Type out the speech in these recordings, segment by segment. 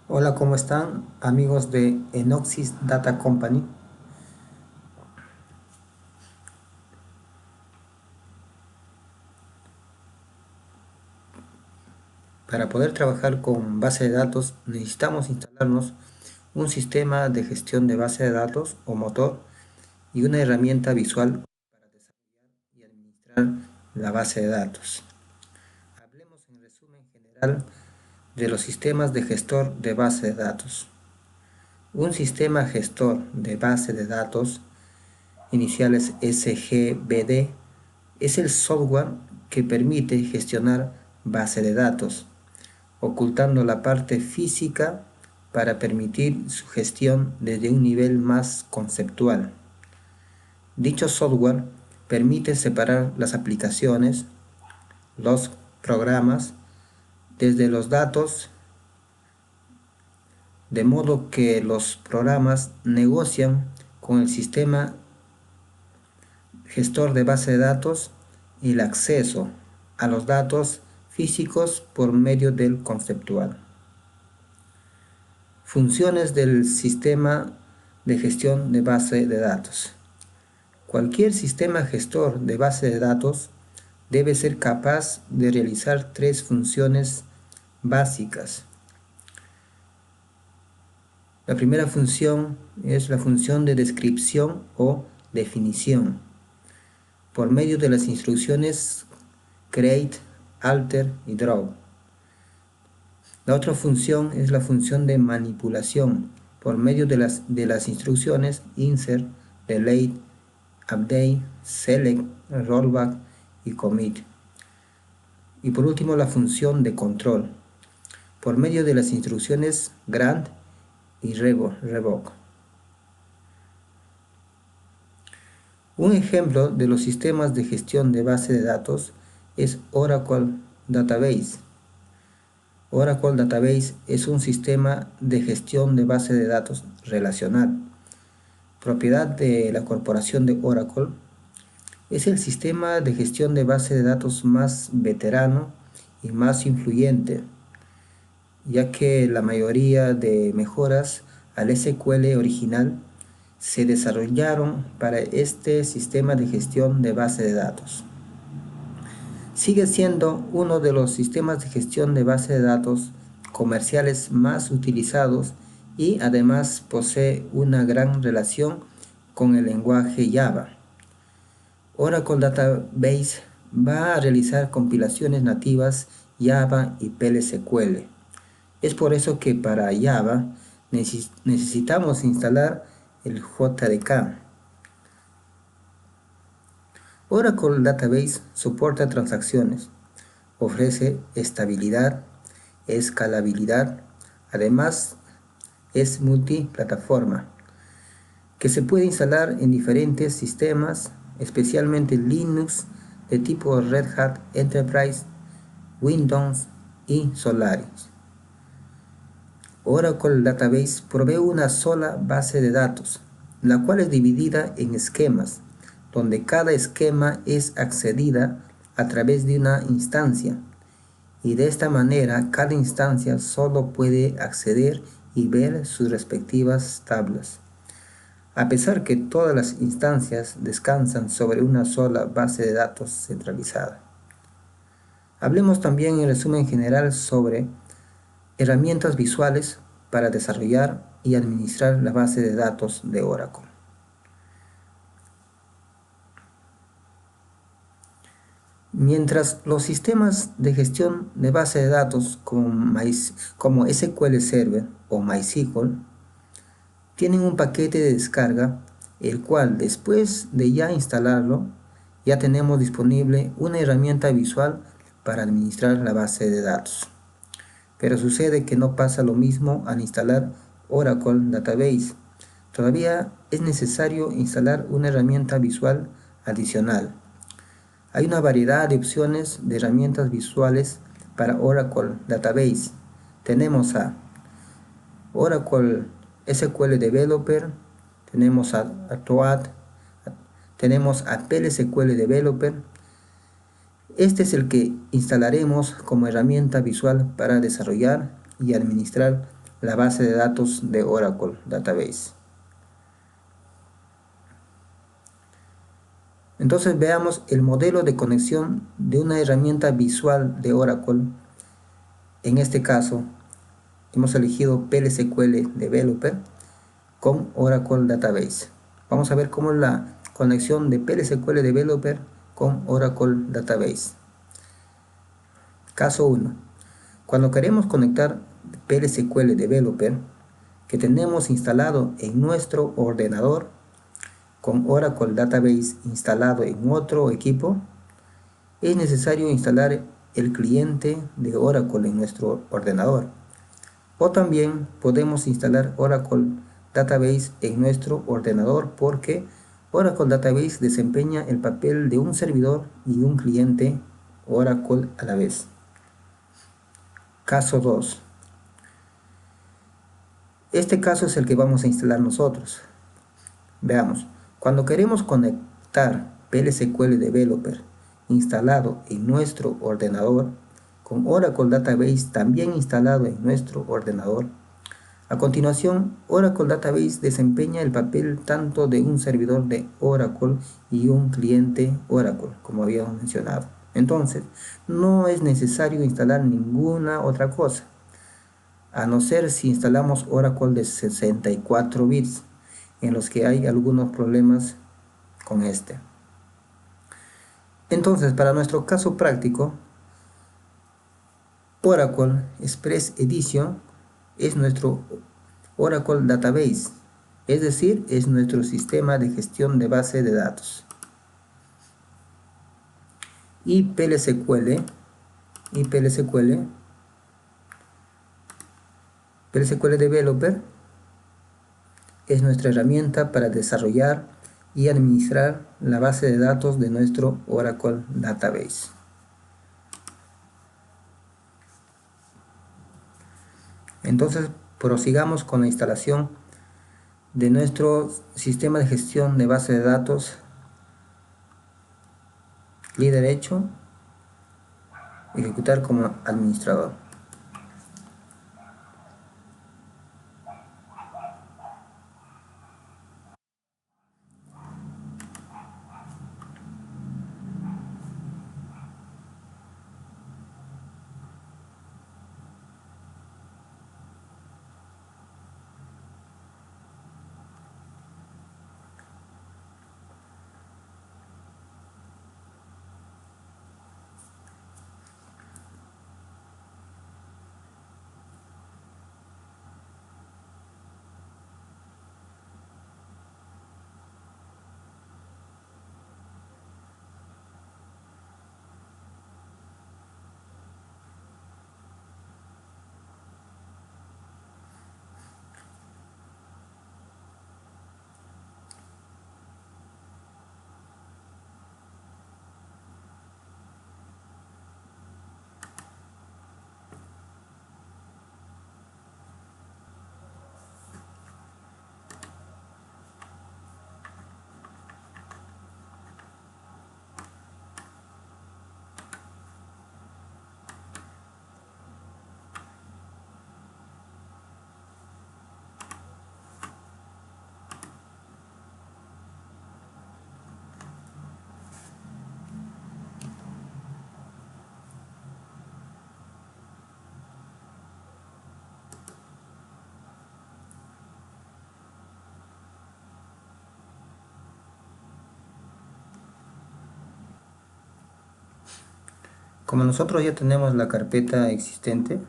Hola, ¿cómo están amigos de Enoxis Data Company? Para poder trabajar con base de datos necesitamos instalarnos un sistema de gestión de base de datos o motor y una herramienta visual para desarrollar y administrar la base de datos. Hablemos en resumen general de los sistemas de gestor de base de datos. Un sistema gestor de base de datos, iniciales SGBD, es el software que permite gestionar base de datos, ocultando la parte física para permitir su gestión desde un nivel más conceptual. Dicho software permite separar las aplicaciones, los programas, desde los datos, de modo que los programas negocian con el sistema gestor de base de datos y el acceso a los datos físicos por medio del conceptual. Funciones del sistema de gestión de base de datos. Cualquier sistema gestor de base de datos debe ser capaz de realizar tres funciones básicas. La primera función es la función de descripción o definición, por medio de las instrucciones create, alter y draw. La otra función es la función de manipulación, por medio de las instrucciones insert, delete, update, select, rollback y commit. Y por último la función de control, por medio de las instrucciones grant y revoke. Un ejemplo de los sistemas de gestión de base de datos es Oracle Database. Oracle Database es un sistema de gestión de base de datos relacional, propiedad de la corporación de Oracle. Es el sistema de gestión de base de datos más veterano y más influyente, ya que la mayoría de mejoras al SQL original se desarrollaron para este sistema de gestión de base de datos. Sigue siendo uno de los sistemas de gestión de base de datos comerciales más utilizados y además posee una gran relación con el lenguaje Java. Oracle Database va a realizar compilaciones nativas Java y PL/SQL. Es por eso que para Java necesitamos instalar el JDK. Oracle Database soporta transacciones, ofrece estabilidad, escalabilidad, además es multiplataforma, que se puede instalar en diferentes sistemas, especialmente Linux de tipo Red Hat Enterprise, Windows y Solaris. Oracle Database provee una sola base de datos, la cual es dividida en esquemas, donde cada esquema es accedida a través de una instancia, y de esta manera cada instancia solo puede acceder y ver sus respectivas tablas. A pesar que todas las instancias descansan sobre una sola base de datos centralizada. Hablemos también en resumen general sobre herramientas visuales para desarrollar y administrar la base de datos de Oracle. Mientras los sistemas de gestión de base de datos como SQL Server o MySQL tienen un paquete de descarga, el cual después de ya instalarlo, ya tenemos disponible una herramienta visual para administrar la base de datos. Pero sucede que no pasa lo mismo al instalar Oracle Database. Todavía es necesario instalar una herramienta visual adicional. Hay una variedad de opciones de herramientas visuales para Oracle Database. Tenemos a Oracle SQL Developer, tenemos a Toad, tenemos a PL/SQL Developer. Este es el que instalaremos como herramienta visual para desarrollar y administrar la base de datos de Oracle Database. Entonces veamos el modelo de conexión de una herramienta visual de Oracle. En este caso, hemos elegido PL/SQL Developer con Oracle Database. Vamos a ver cómo es la conexión de PL/SQL Developer con Oracle Database. Caso 1. Cuando queremos conectar PL/SQL Developer que tenemos instalado en nuestro ordenador con Oracle Database instalado en otro equipo, es necesario instalar el cliente de Oracle en nuestro ordenador. O también podemos instalar Oracle Database en nuestro ordenador porque Oracle Database desempeña el papel de un servidor y un cliente Oracle a la vez. Caso 2. Este caso es el que vamos a instalar nosotros. Veamos, cuando queremos conectar PL/SQL Developer instalado en nuestro ordenador con Oracle Database también instalado en nuestro ordenador, a continuación Oracle Database desempeña el papel tanto de un servidor de Oracle y un cliente Oracle, como habíamos mencionado. Entonces, no es necesario instalar ninguna otra cosa, a no ser si instalamos Oracle de 64 bits, en los que hay algunos problemas con este. Entonces, para nuestro caso práctico, Oracle Express Edition es nuestro Oracle Database, es decir, es nuestro sistema de gestión de base de datos. Y PL/SQL Developer es nuestra herramienta para desarrollar y administrar la base de datos de nuestro Oracle Database. Entonces, prosigamos con la instalación de nuestro sistema de gestión de base de datos. Clic derecho, ejecutar como administrador. Como nosotros ya tenemos la carpeta existente,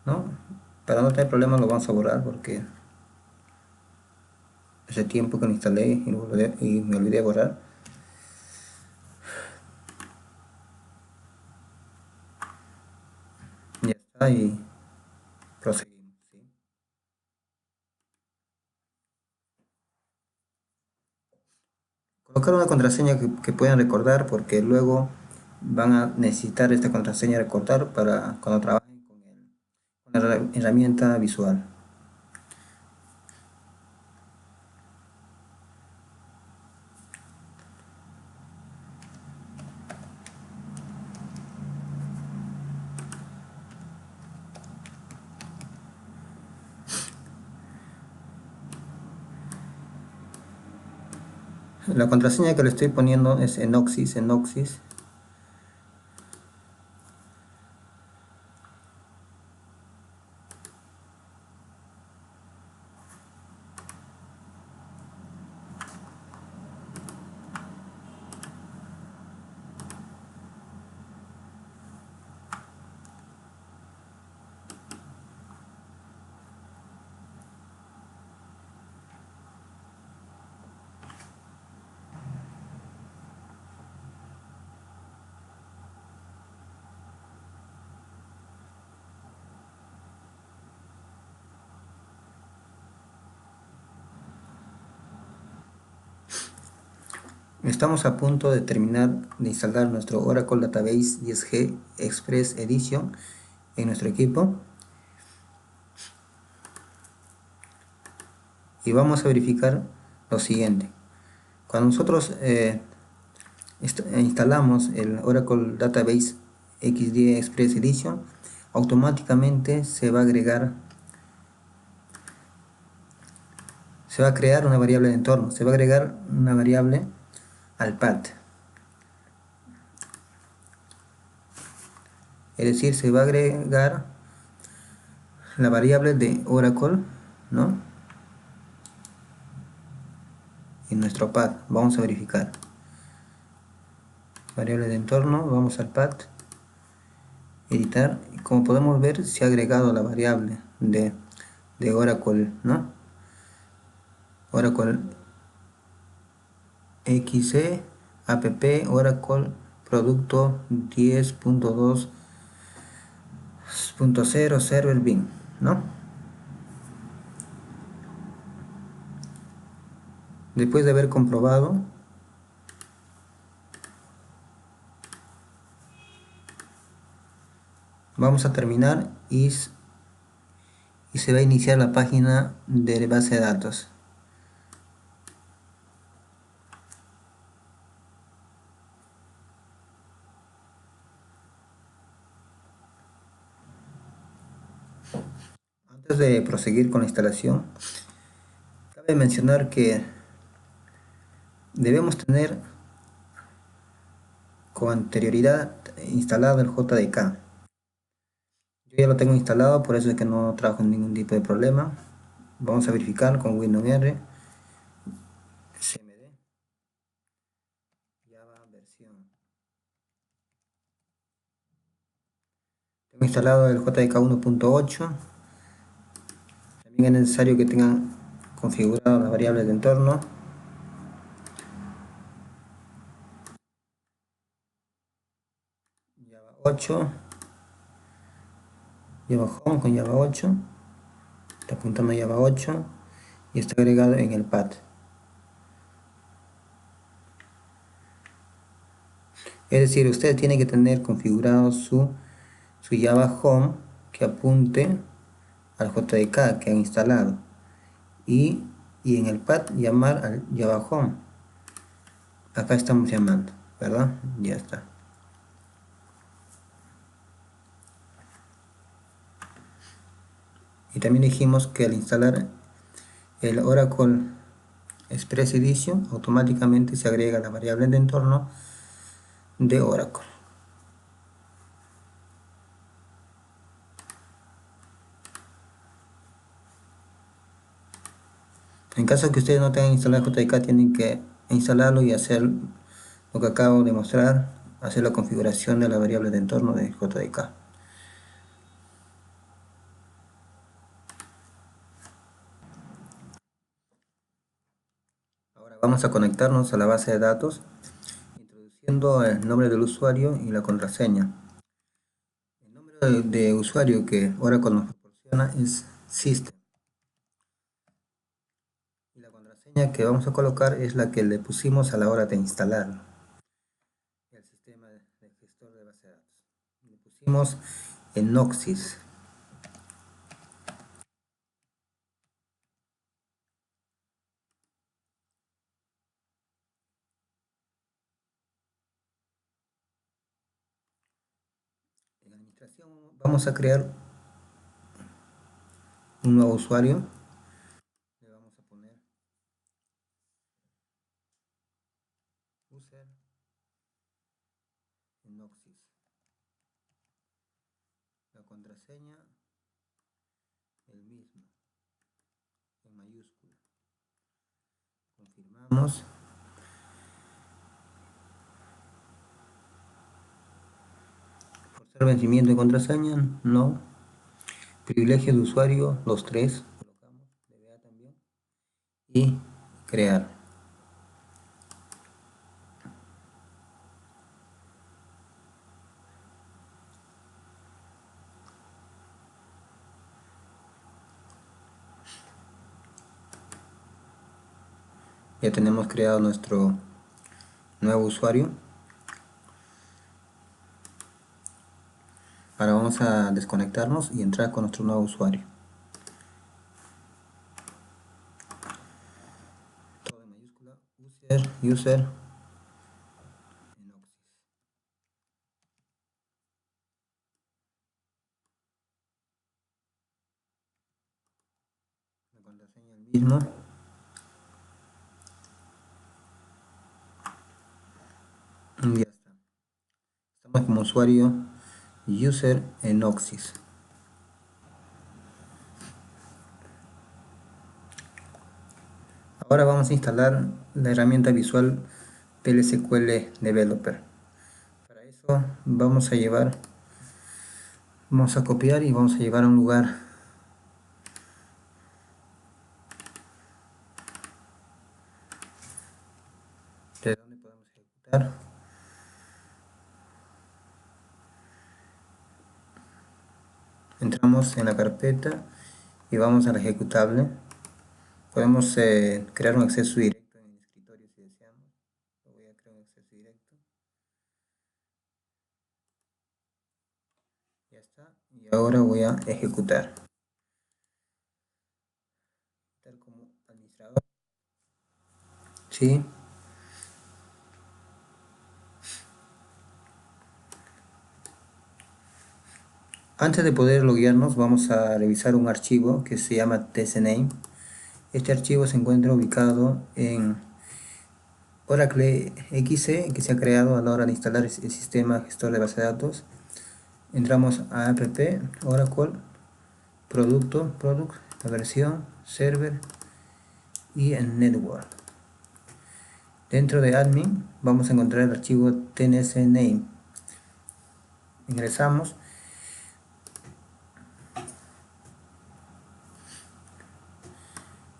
¿no? Para no tener problemas lo vamos a borrar porque hace tiempo que lo instalé y me olvidé de borrar. Ya está y proseguimos, ¿sí? Colocar una contraseña que puedan recordar porque luego van a necesitar esta contraseña recordar para cuando trabajen con la herramienta visual. La contraseña que le estoy poniendo es Enoxis. Estamos a punto de terminar de instalar nuestro Oracle Database 10G Express Edition en nuestro equipo y vamos a verificar lo siguiente. Cuando nosotros instalamos el Oracle Database XD Express Edition, automáticamente se va a crear una variable de entorno, se va a agregar una variable al path. Es decir, se va a agregar la variable de Oracle, ¿no?, en nuestro path. Vamos a verificar. Variable de entorno, vamos al path, editar, y como podemos ver se ha agregado la variable de Oracle, ¿no? Oracle XE app Oracle producto 10.2.0 server bin, ¿no? Después de haber comprobado, vamos a terminar y se va a iniciar la página de base de datos. Antes de proseguir con la instalación, cabe mencionar que debemos tener con anterioridad instalado el JDK. Yo ya lo tengo instalado, por eso es que no trajo ningún tipo de problema. Vamos a verificar con Windows R, cmd, Java versión. Tengo instalado el JDK 1.8. También es necesario que tengan configuradas las variables de entorno. Java 8, Java Home con Java 8, está apuntando a Java 8 y está agregado en el path. Es decir, usted tiene que tener configurado su Java Home que apunte al JDK que han instalado y en el path llamar al Java Home. Acá estamos llamando, ¿verdad? Ya está. Y también dijimos que al instalar el Oracle Express Edition automáticamente se agrega la variable de entorno de Oracle. En caso que ustedes no tengan instalado JDK, tienen que instalarlo y hacer lo que acabo de mostrar, hacer la configuración de la variable de entorno de JDK. Ahora vamos a conectarnos a la base de datos introduciendo el nombre del usuario y la contraseña. El nombre de usuario que Oracle nos proporciona es System. Y la contraseña que vamos a colocar es la que le pusimos a la hora de instalar el sistema de gestor de base de datos. Le pusimos Enoxis. En administración vamos a crear un nuevo usuario. Le vamos a poner contraseña el mismo, en mayúscula. Confirmamos. Forzar vencimiento de contraseña, no. Privilegio de usuario, los tres, colocamos, DBA también. Y crear. Ya tenemos creado nuestro nuevo usuario. Ahora vamos a desconectarnos y entrar con nuestro nuevo usuario. Todo en mayúscula, user en Oxys. La contraseña el mismo. Y ya está. Estamos como usuario user en Oxys. Ahora vamos a instalar la herramienta visual PL/SQL Developer. Para eso vamos a copiar y vamos a llevar a un lugar de donde podemos ejecutar. Entramos en la carpeta y vamos al ejecutable. Podemos crear un acceso directo en el escritorio si deseamos. Voy a crear un acceso directo. Ya está. Y ahora voy a ejecutar. Tal como administrador. Sí. Antes de poder loguearnos, vamos a revisar un archivo que se llama tcname. Este archivo se encuentra ubicado en Oracle XC, que se ha creado a la hora de instalar el sistema gestor de base de datos. Entramos a app, Oracle, product, la versión, server y en network. Dentro de admin vamos a encontrar el archivo tcname. Ingresamos.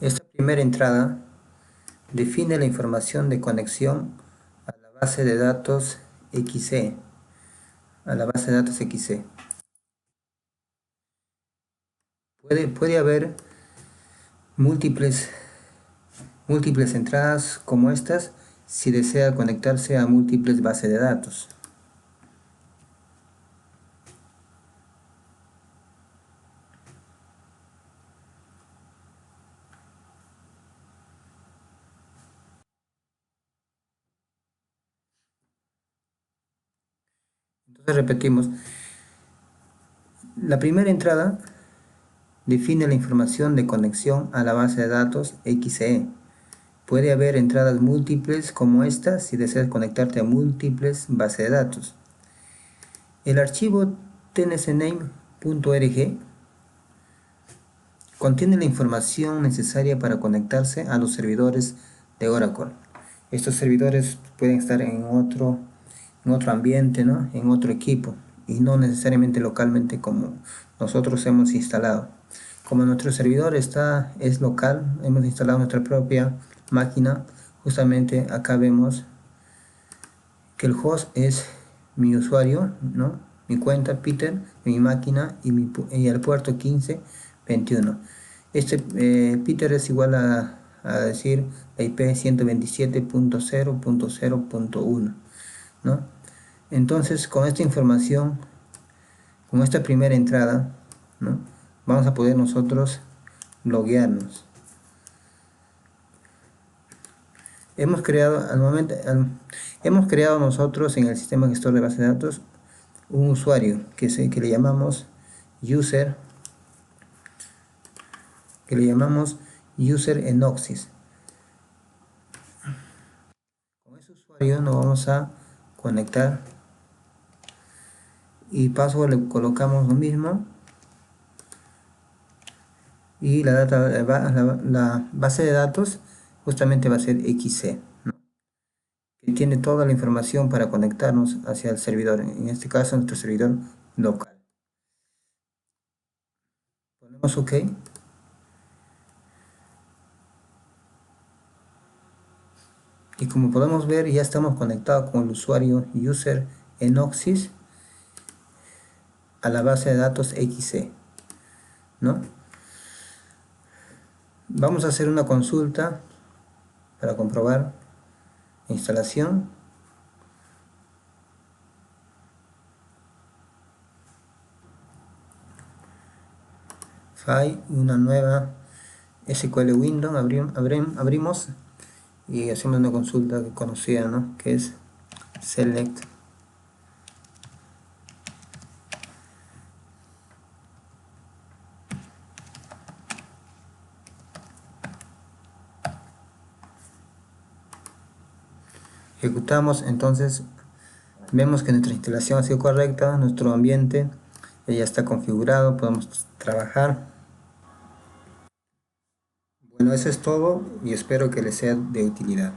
Esta primera entrada define la información de conexión a la base de datos XC. Puede haber múltiples entradas como estas si desea conectarse a múltiples bases de datos. Entonces repetimos, la primera entrada define la información de conexión a la base de datos XCE. Puede haber entradas múltiples como esta si deseas conectarte a múltiples bases de datos. El archivo tcname.org contiene la información necesaria para conectarse a los servidores de Oracle. Estos servidores pueden estar en otro ambiente, ¿no? En otro equipo, y no necesariamente localmente como nosotros hemos instalado. Como nuestro servidor es local, hemos instalado nuestra propia máquina. Justamente acá vemos que el host es mi usuario, ¿no? Mi cuenta Peter, mi máquina y el puerto 1521. Este Peter es igual a decir la IP 127.0.0.1, ¿no? Entonces, con esta información, con esta primera entrada, ¿no?, vamos a poder nosotros loguearnos. Hemos creado nosotros en el sistema gestor de base de datos un usuario que le llamamos user, en Oxys. Con ese usuario nos vamos a conectar y password le colocamos lo mismo. y la base de datos justamente va a ser XC, ¿no? Que tiene toda la información para conectarnos hacia el servidor, en este caso nuestro servidor local. Ponemos OK. Y como podemos ver, ya estamos conectados con el usuario user Enoxis a la base de datos XC, ¿no? Vamos a hacer una consulta para comprobar instalación. File, una nueva SQL Window, abrimos y hacemos una consulta conocida, ¿no? Que es select ejecutamos. Entonces vemos que nuestra instalación ha sido correcta, nuestro ambiente ya está configurado, podemos trabajar. Bueno, eso es todo y espero que les sea de utilidad.